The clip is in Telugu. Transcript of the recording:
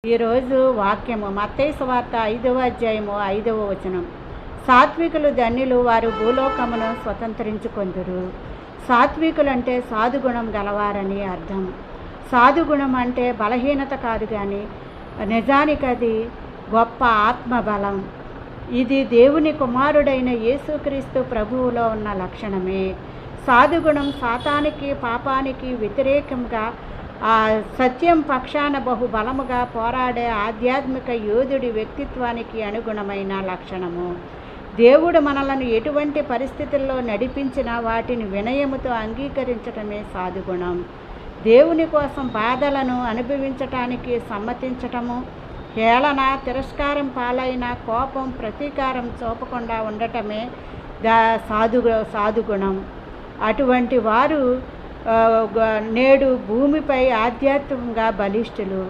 ఈరోజు వాక్యము మత్తయి సువార్త 5వ అధ్యాయము 5వ వచనం. సాత్వికులు ధన్యులు, వారు భూలోకమును స్వతంత్రించుకొందురు. సాత్వికులంటే సాధుగుణం గలవారని అర్థం. సాధుగుణం అంటే బలహీనత కాదు, కానీ నిజానికి అది గొప్ప ఆత్మబలం. ఇది దేవుని కుమారుడైన యేసుక్రీస్తు ప్రభువులో ఉన్న లక్షణమే. సాధుగుణం సాతానికి, పాపానికి వ్యతిరేకంగా సత్యం పక్షాన బహుబలముగా పోరాడే ఆధ్యాత్మిక యోధుడి వ్యక్తిత్వానికి అనుగుణమైన లక్షణము. దేవుడు మనలను ఎటువంటి పరిస్థితుల్లో నడిపించినా వాటిని వినయముతో అంగీకరించటమే సాధుగుణం. దేవుని కోసం బాధలను అనుభవించటానికి సమ్మతించటము, హేళన, తిరస్కారం పాలైన కోపం, ప్రతీకారం చూపకుండా ఉండటమే సాధుగుణం. అటువంటి వారు నేడు భూమిపై ఆధ్యాత్మికంగా బలిష్ఠులు.